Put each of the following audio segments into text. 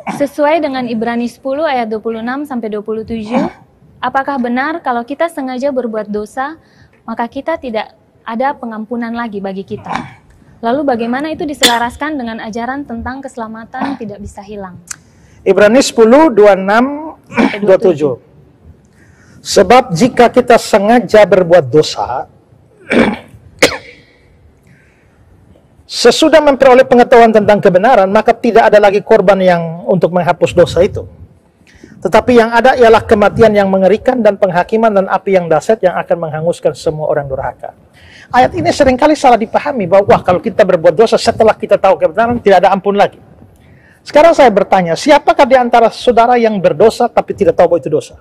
Sesuai dengan Ibrani 10 ayat 26 sampai 27, apakah benar kalau kita sengaja berbuat dosa, maka kita tidak ada pengampunan lagi bagi kita? Lalu bagaimana itu diselaraskan dengan ajaran tentang keselamatan tidak bisa hilang? Ibrani 10, 26, 27. Sebab jika kita sengaja berbuat dosa, sesudah memperoleh pengetahuan tentang kebenaran, maka tidak ada lagi korban yang untuk menghapus dosa itu. Tetapi yang ada ialah kematian yang mengerikan dan penghakiman dan api yang dahsyat yang akan menghanguskan semua orang durhaka. Ayat ini seringkali salah dipahami bahwa wah, kalau kita berbuat dosa setelah kita tahu kebenaran tidak ada ampun lagi. Sekarang saya bertanya, siapakah di antara saudara yang berdosa tapi tidak tahu bahwa itu dosa?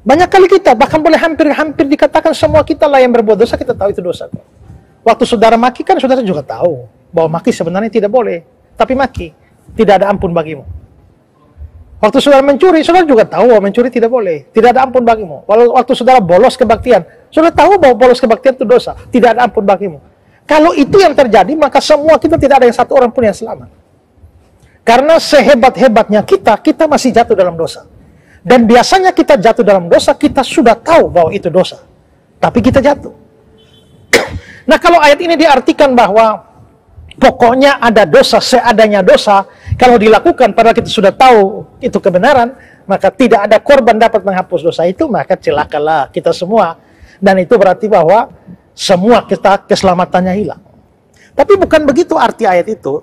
Banyak kali kita, bahkan boleh hampir dikatakan semua kita lah yang berbuat dosa, kita tahu itu dosa. Waktu saudara maki kan saudara juga tahu bahwa maki sebenarnya tidak boleh, tapi maki, tidak ada ampun bagimu. Waktu saudara mencuri, saudara juga tahu bahwa mencuri tidak boleh, tidak ada ampun bagimu. Waktu saudara bolos kebaktian, saudara tahu bahwa bolos kebaktian itu dosa, tidak ada ampun bagimu. Kalau itu yang terjadi, maka semua kita tidak ada yang satu orang pun yang selamat. Karena sehebat-hebatnya kita masih jatuh dalam dosa. Dan biasanya kita jatuh dalam dosa, kita sudah tahu bahwa itu dosa. Tapi kita jatuh. Nah, kalau ayat ini diartikan bahwa pokoknya ada dosa, seadanya dosa, kalau dilakukan padahal kita sudah tahu itu kebenaran, maka tidak ada korban dapat menghapus dosa itu, maka celakalah kita semua. Dan itu berarti bahwa semua kita keselamatannya hilang. Tapi bukan begitu arti ayat itu.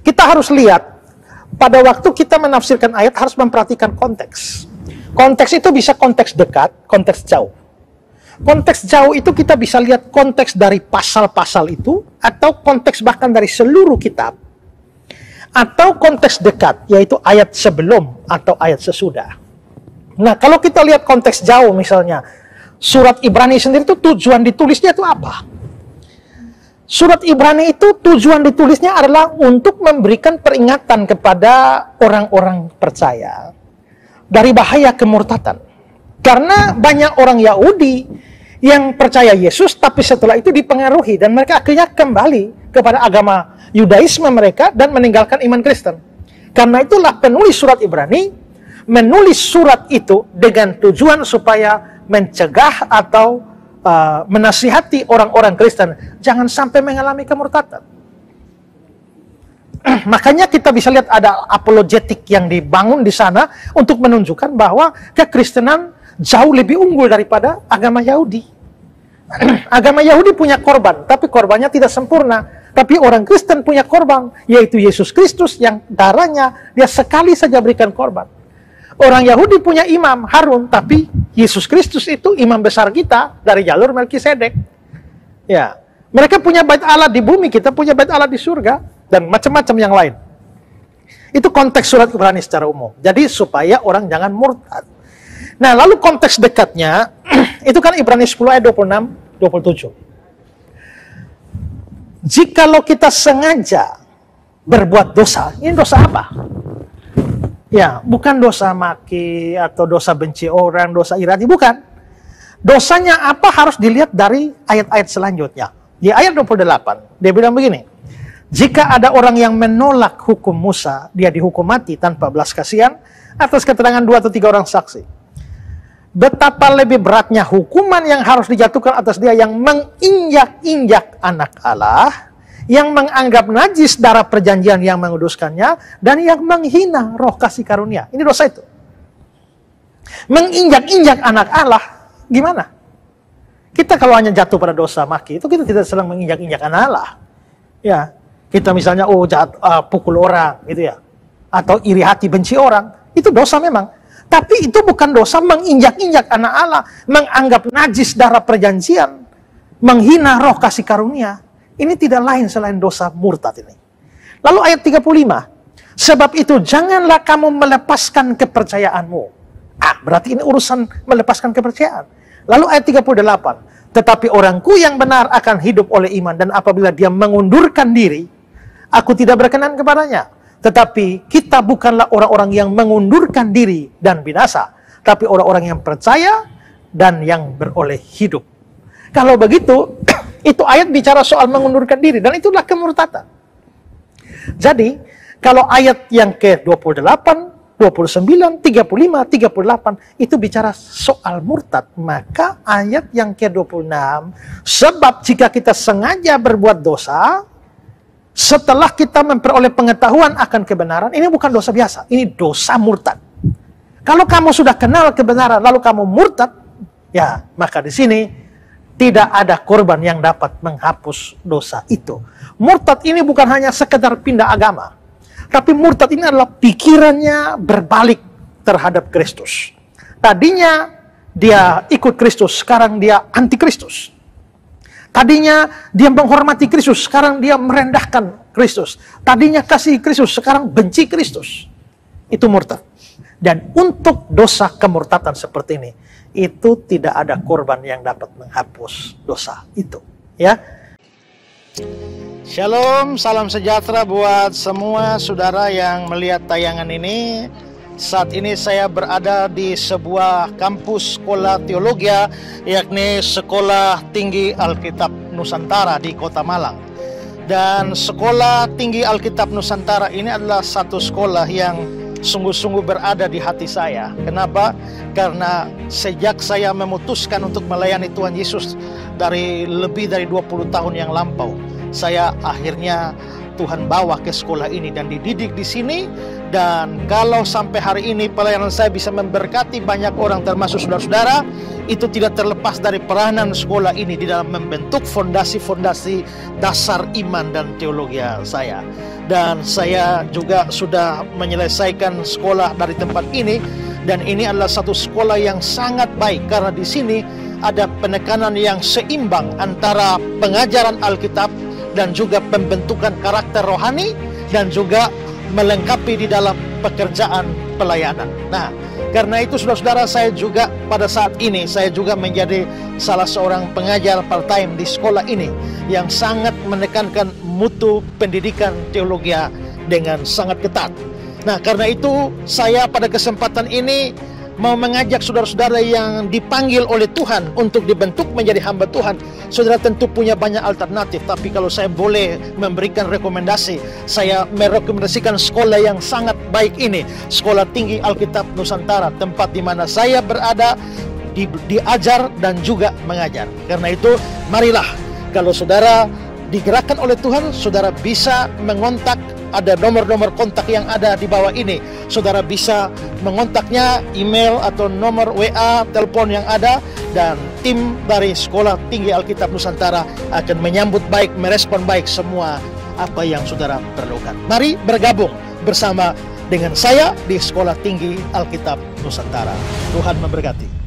Kita harus lihat, pada waktu kita menafsirkan ayat harus memperhatikan konteks. Konteks itu bisa konteks dekat, konteks jauh. Konteks jauh itu kita bisa lihat konteks dari pasal-pasal itu, atau konteks bahkan dari seluruh kitab. Atau konteks dekat, yaitu ayat sebelum atau ayat sesudah. Nah, kalau kita lihat konteks jauh misalnya, surat Ibrani sendiri itu tujuan ditulisnya itu apa? Surat Ibrani itu tujuan ditulisnya adalah untuk memberikan peringatan kepada orang-orang percaya dari bahaya kemurtatan. Karena banyak orang Yahudi yang percaya Yesus, tapi setelah itu dipengaruhi dan mereka akhirnya kembali kepada agama Yudaisme mereka dan meninggalkan iman Kristen. Karena itulah penulis surat Ibrani menulis surat itu dengan tujuan supaya mencegah atau menasihati orang-orang Kristen jangan sampai mengalami kemurtatan. Makanya kita bisa lihat ada apologetik yang dibangun di sana untuk menunjukkan bahwa kekristenan jauh lebih unggul daripada agama Yahudi. Agama Yahudi punya korban, tapi korbannya tidak sempurna. Tapi orang Kristen punya korban, yaitu Yesus Kristus yang darahnya dia sekali saja berikan korban. Orang Yahudi punya imam Harun, tapi Yesus Kristus itu imam besar kita dari jalur Melkisedek. Ya, mereka punya bait Allah di bumi, kita punya bait Allah di surga dan macam-macam yang lain. Itu konteks surat Ibrani secara umum. Jadi supaya orang jangan murtad. Nah, lalu konteks dekatnya itu kan Ibrani 10 ayat 26, 27. Jikalau kita sengaja berbuat dosa, ini dosa apa? Ya, bukan dosa maki atau dosa benci orang, dosa iri hati, bukan. Dosanya apa harus dilihat dari ayat-ayat selanjutnya. Di ayat 28, dia bilang begini. Jika ada orang yang menolak hukum Musa, dia dihukum mati tanpa belas kasihan atas keterangan 2 atau 3 orang saksi. Betapa lebih beratnya hukuman yang harus dijatuhkan atas dia yang menginjak-injak anak Allah, yang menganggap najis darah perjanjian yang menguduskannya, dan yang menghina roh kasih karunia. Ini dosa itu. Menginjak-injak anak Allah, gimana? Kita kalau hanya jatuh pada dosa maki, itu kita tidak sedang menginjak-injak anak Allah. Ya, kita misalnya pukul orang, gitu ya, atau iri hati benci orang, itu dosa memang. Tapi itu bukan dosa menginjak-injak anak Allah, menganggap najis darah perjanjian, menghina roh kasih karunia. Ini tidak lain selain dosa murtad ini. Lalu ayat 35. Sebab itu janganlah kamu melepaskan kepercayaanmu. Berarti ini urusan melepaskan kepercayaan. Lalu ayat 38. Tetapi orangku yang benar akan hidup oleh iman. Dan apabila dia mengundurkan diri, aku tidak berkenan kepadanya. Tetapi kita bukanlah orang-orang yang mengundurkan diri dan binasa. Tapi orang-orang yang percaya dan yang beroleh hidup. Kalau begitu, itu ayat bicara soal mengundurkan diri. Dan itulah kemurtatan. Jadi, Kalau ayat yang ke-28, 29, 35, 38 itu bicara soal murtad. Maka ayat yang ke-26, sebab jika kita sengaja berbuat dosa, setelah kita memperoleh pengetahuan akan kebenaran, ini bukan dosa biasa, ini dosa murtad. Kalau kamu sudah kenal kebenaran, lalu kamu murtad, ya maka di sini tidak ada korban yang dapat menghapus dosa itu. Murtad ini bukan hanya sekedar pindah agama, tapi murtad ini adalah pikirannya berbalik terhadap Kristus. Tadinya dia ikut Kristus, sekarang dia anti Kristus. Tadinya dia menghormati Kristus, sekarang dia merendahkan Kristus. Tadinya kasih Kristus, sekarang benci Kristus. Itu murtad. Dan untuk dosa kemurtadan seperti ini, itu tidak ada korban yang dapat menghapus dosa itu. Ya. Shalom, salam sejahtera buat semua saudara yang melihat tayangan ini. Saat ini saya berada di sebuah kampus sekolah teologi, yakni Sekolah Tinggi Alkitab Nusantara di Kota Malang. Dan Sekolah Tinggi Alkitab Nusantara ini adalah satu sekolah yang sungguh-sungguh berada di hati saya. Kenapa? Karena sejak saya memutuskan untuk melayani Tuhan Yesus dari lebih dari 20 tahun yang lampau, saya akhirnya Tuhan bawa ke sekolah ini dan dididik di sini. Dan kalau sampai hari ini pelayanan saya bisa memberkati banyak orang termasuk saudara-saudara, itu tidak terlepas dari peranan sekolah ini di dalam membentuk fondasi-fondasi dasar iman dan teologi saya. Dan saya juga sudah menyelesaikan sekolah dari tempat ini, dan ini adalah satu sekolah yang sangat baik karena di sini ada penekanan yang seimbang antara pengajaran Alkitab dan juga pembentukan karakter rohani dan juga melengkapi di dalam pekerjaan pelayanan. Nah, karena itu saudara-saudara, saya juga pada saat ini saya juga menjadi salah seorang pengajar part-time di sekolah ini yang sangat menekankan mutu pendidikan teologi dengan sangat ketat. Nah, karena itu saya pada kesempatan ini mau mengajak saudara-saudara yang dipanggil oleh Tuhan untuk dibentuk menjadi hamba Tuhan. Saudara tentu punya banyak alternatif, tapi kalau saya boleh memberikan rekomendasi, saya merekomendasikan sekolah yang sangat baik ini, Sekolah Tinggi Alkitab Nusantara, tempat di mana saya berada, diajar dan juga mengajar. Karena itu, marilah kalau saudara digerakkan oleh Tuhan, saudara bisa mengontak. Ada nomor-nomor kontak yang ada di bawah ini. Saudara bisa mengontaknya, email atau nomor WA, telepon yang ada, dan tim dari Sekolah Tinggi Alkitab Nusantara akan menyambut baik, merespon baik semua apa yang saudara perlukan. Mari bergabung bersama dengan saya di Sekolah Tinggi Alkitab Nusantara. Tuhan memberkati.